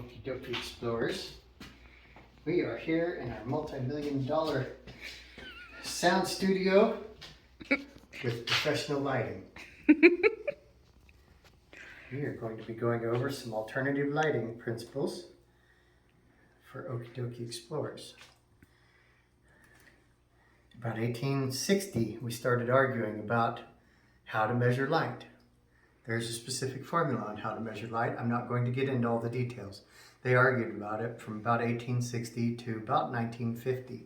Okie dokie explorers. We are here in our multi-million-dollar sound studio with professional lighting. We are going to be going over some alternative lighting principles for Okie dokie explorers. About 1860, we started arguing about how to measure light. There's a specific formula on how to measure light. I'm not going to get into all the details. They argued about it from about 1860 to about 1950.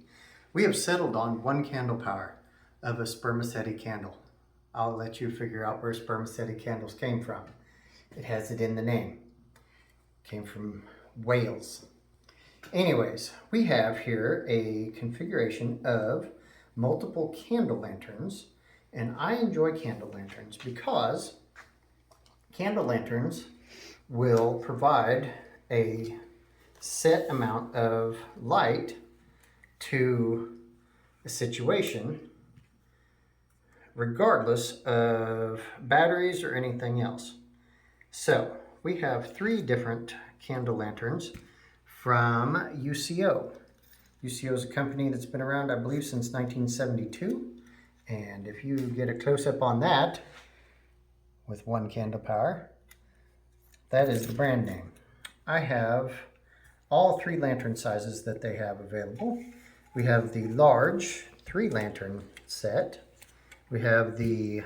We have settled on one candle power of a spermaceti candle. I'll let you figure out where spermaceti candles came from. It has it in the name. It came from Wales. Anyways, we have here a configuration of multiple candle lanterns, and I enjoy candle lanterns because candle lanterns will provide a set amount of light to a situation regardless of batteries or anything else. So we have 3 different candle lanterns from UCO. UCO is a company that's been around, I believe, since 1972. And if you get a close-up on that with one candle power, that is the brand name. I have all 3 lantern sizes that they have available. We have the large 3 lantern set. We have the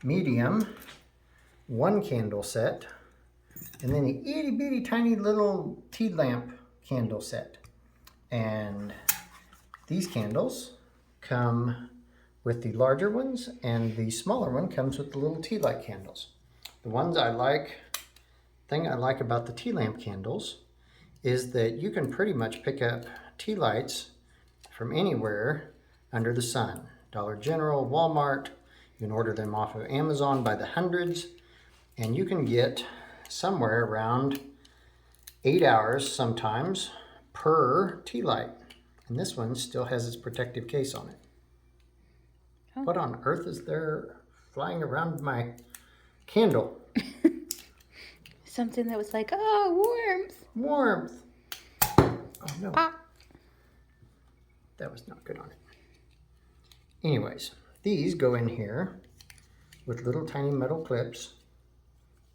medium 1 candle set, and then the itty bitty tiny little tea lamp candle set. And these candles come with the larger ones, and the smaller one comes with the little tea light candles. The ones thing I like about the tea lamp candles is that you can pretty much pick up tea lights from anywhere under the sun. Dollar General, Walmart, you can order them off of Amazon by the hundreds, and you can get somewhere around 8 hours sometimes per tea light. And this one still has its protective case on it. Oh. What on earth is there flying around my candle? Something that was like, oh, worms. Warmth. Oh no. Pop. That was not good on it. Anyways, these go in here with little tiny metal clips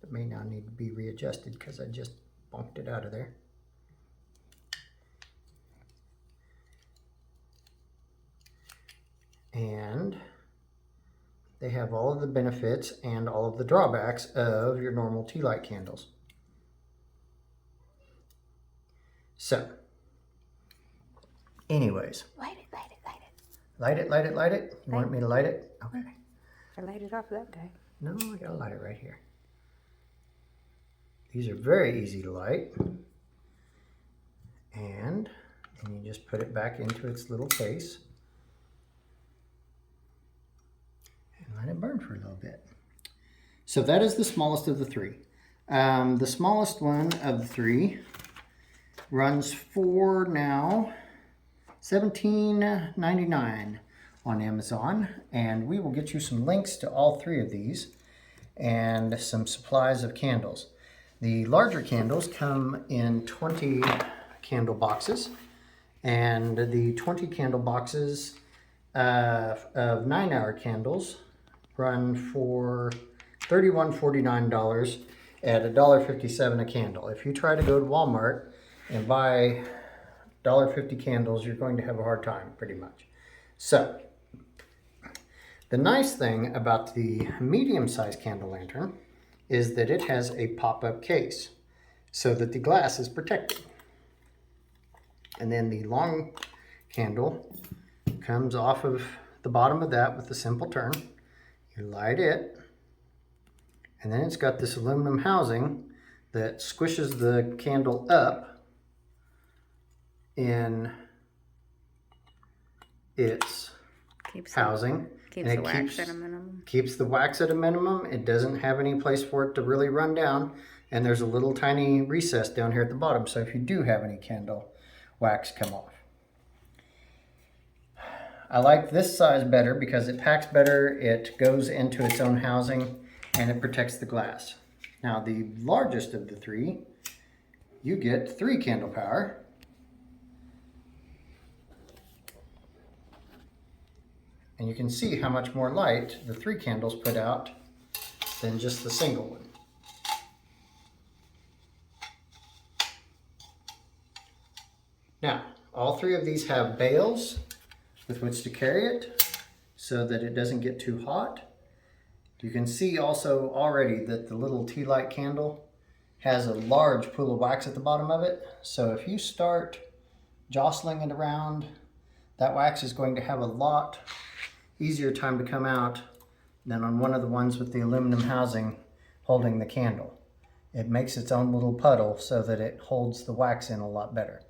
that may now need to be readjusted because I just bonked it out of there. And they have all of the benefits and all of the drawbacks of your normal tea light candles. So, anyways. Light it, light it, light it. Light it, light it, light it. You want me to light it? Okay. I light it off that guy. No, I gotta light it right here. These are very easy to light. And then you just put it back into its little case. Let it burn for a little bit. So that is the smallest of the 3. The smallest one of the 3 runs for now $17.99 on Amazon, and we will get you some links to all 3 of these and some supplies of candles. The larger candles come in 20 candle boxes, and the 20 candle boxes of 9-hour candles run for $31.49 at $1.57 a candle. If you try to go to Walmart and buy $1.50 candles, you're going to have a hard time, pretty much. So, the nice thing about the medium-sized candle lantern is that it has a pop-up case so that the glass is protected. And then the long candle comes off of the bottom of that with a simple turn. You light it, and then it's got this aluminum housing that squishes the candle up in its housing. Keeps the wax at a minimum. Keeps the wax at a minimum. It doesn't have any place for it to really run down, and there's a little tiny recess down here at the bottom, so if you do have any candle wax come off. I like this size better because it packs better, it goes into its own housing, and it protects the glass. Now the largest of the 3 you get 3 candle power. And you can see how much more light the 3 candles put out than just the single one. Now, all 3 of these have bales with which to carry it so that it doesn't get too hot. You can see also already that the little tea light candle has a large pool of wax at the bottom of it. So if you start jostling it around, that wax is going to have a lot easier time to come out than on one of the ones with the aluminum housing holding the candle. It makes its own little puddle so that it holds the wax in a lot better.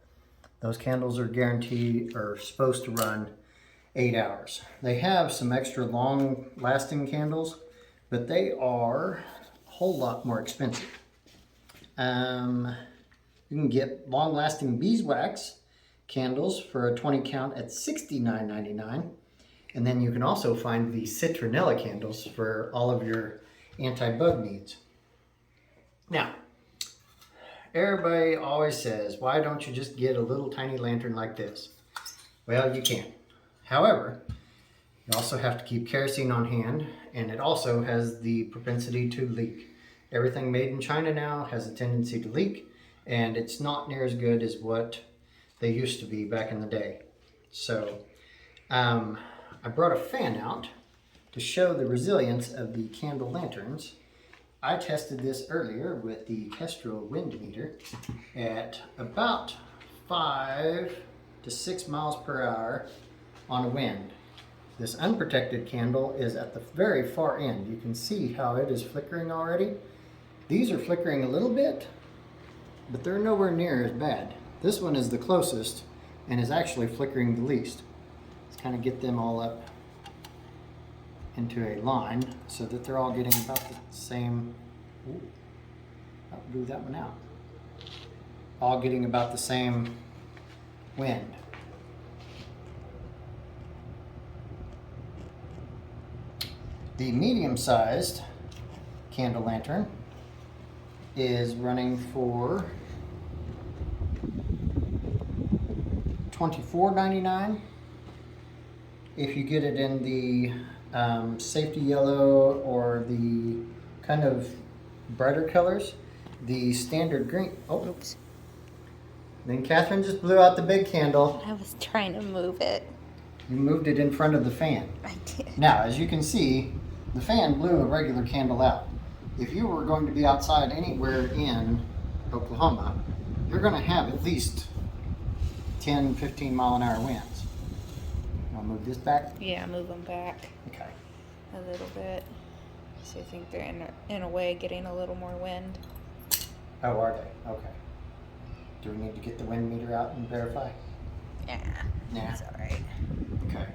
Those candles are guaranteed or supposed to run 8 hours. They have some extra long lasting candles, but they are a whole lot more expensive. You can get long lasting beeswax candles for a 20 count at $69.99. And then you can also find the citronella candles for all of your anti-bug needs. Now, everybody always says, why don't you just get a little tiny lantern like this? Well, you can. However, you also have to keep kerosene on hand, and it also has the propensity to leak. Everything made in China now has a tendency to leak, and it's not near as good as what they used to be back in the day. So, I brought a fan out to show the resilience of the candle lanterns. I tested this earlier with the Kestrel wind meter at about 5 to 6 miles per hour on a wind. This unprotected candle is at the very far end. You can see how it is flickering already. These are flickering a little bit, but they're nowhere near as bad. This one is the closest and is actually flickering the least. Let's kind of get them all up into a line so that they're all getting about the same. Ooh, I'll blew that one out. All getting about the same wind. The medium-sized candle lantern is running for $24.99. If you get it in the safety yellow or the kind of brighter colors, the standard green. Oh, Oops. Then Catherine just blew out the big candle. I was trying to move it. You moved it in front of the fan. I did. Now, as you can see, the fan blew a regular candle out. If you were going to be outside anywhere in Oklahoma, you're going to have at least 10, 15 mile an hour winds. You want to move this back? Yeah, move them back Okay. a little bit. So I think they're in a way getting a little more wind. Oh, are they? Okay. Do we need to get the wind meter out and verify? Yeah. Yeah. That's alright. Okay.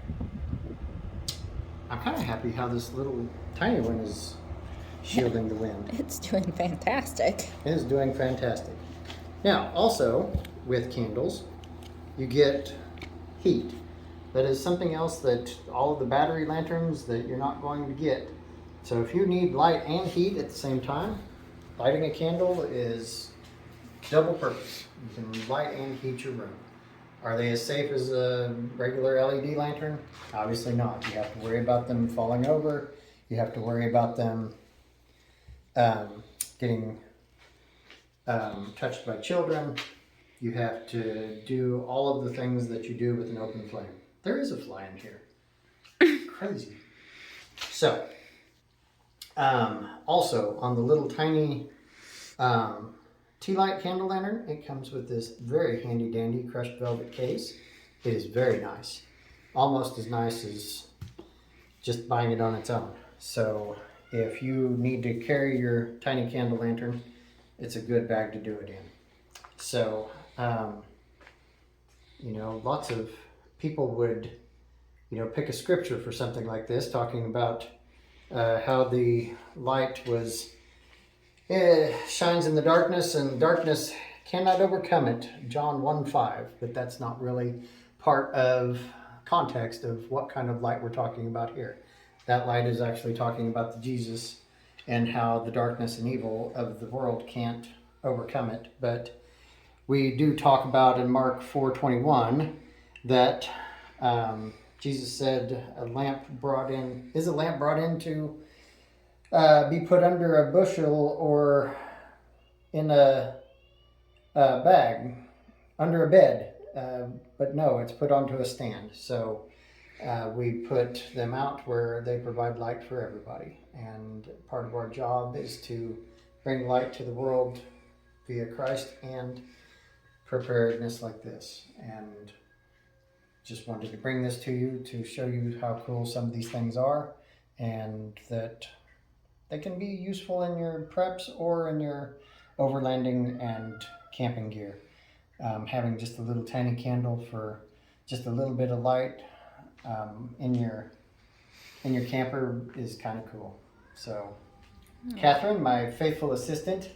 I'm kind of happy how this little tiny one is shielding the wind. It's doing fantastic. It is doing fantastic. Now, also with candles, you get heat. That is something else that all of the battery lanterns that you're not going to get. So if you need light and heat at the same time, lighting a candle is double purpose. You can light and heat your room. Are they as safe as a regular LED lantern? Obviously not. You have to worry about them falling over. You have to worry about them getting touched by children. You have to do all of the things that you do with an open flame. There is a fly in here. Crazy. So, also on the little tiny tea light candle lantern, it comes with this very handy dandy crushed velvet case. It is very nice. Almost as nice as just buying it on its own. So if you need to carry your tiny candle lantern, it's a good bag to do it in. So, you know, lots of people would, you know, pick a scripture for something like this, talking about how the light was shines in the darkness and darkness cannot overcome it, John 1:5, but that's not really part of context of what kind of light we're talking about here. That light is actually talking about the Jesus and how the darkness and evil of the world can't overcome it. But we do talk about in Mark 4:21 that Jesus said a lamp brought in to be put under a bushel or in a bag under a bed, but no, it's put onto a stand. So we put them out where they provide light for everybody, and part of our job is to bring light to the world via Christ and preparedness like this. And just wanted to bring this to you to show you how cool some of these things are, and that they can be useful in your preps or in your overlanding and camping gear. Having just a little tiny candle for just a little bit of light in your camper is kind of cool. So, Catherine, my faithful assistant,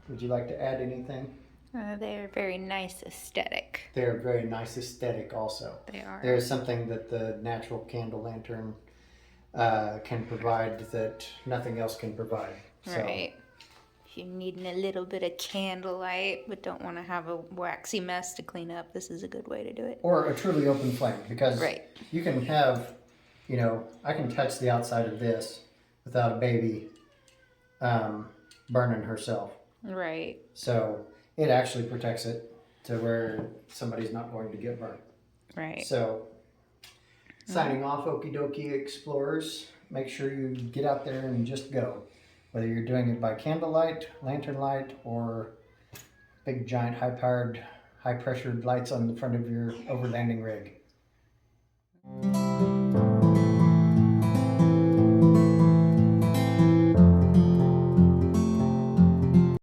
would you like to add anything? They're very nice aesthetic. They're very nice aesthetic also. They are. There's something that the natural candle lantern can provide that nothing else can provide. Right. If you're needing a little bit of candlelight but don't want to have a waxy mess to clean up, this is a good way to do it. Or a truly open flame, because Right. you can have, I can touch the outside of this without a baby burning herself. Right. So it actually protects it to where somebody's not going to get burned. Right. So signing off, okie dokie explorers. Make sure you get out there and just go. Whether you're doing it by candlelight, lantern light, or big giant high-powered, high-pressured lights on the front of your overlanding rig.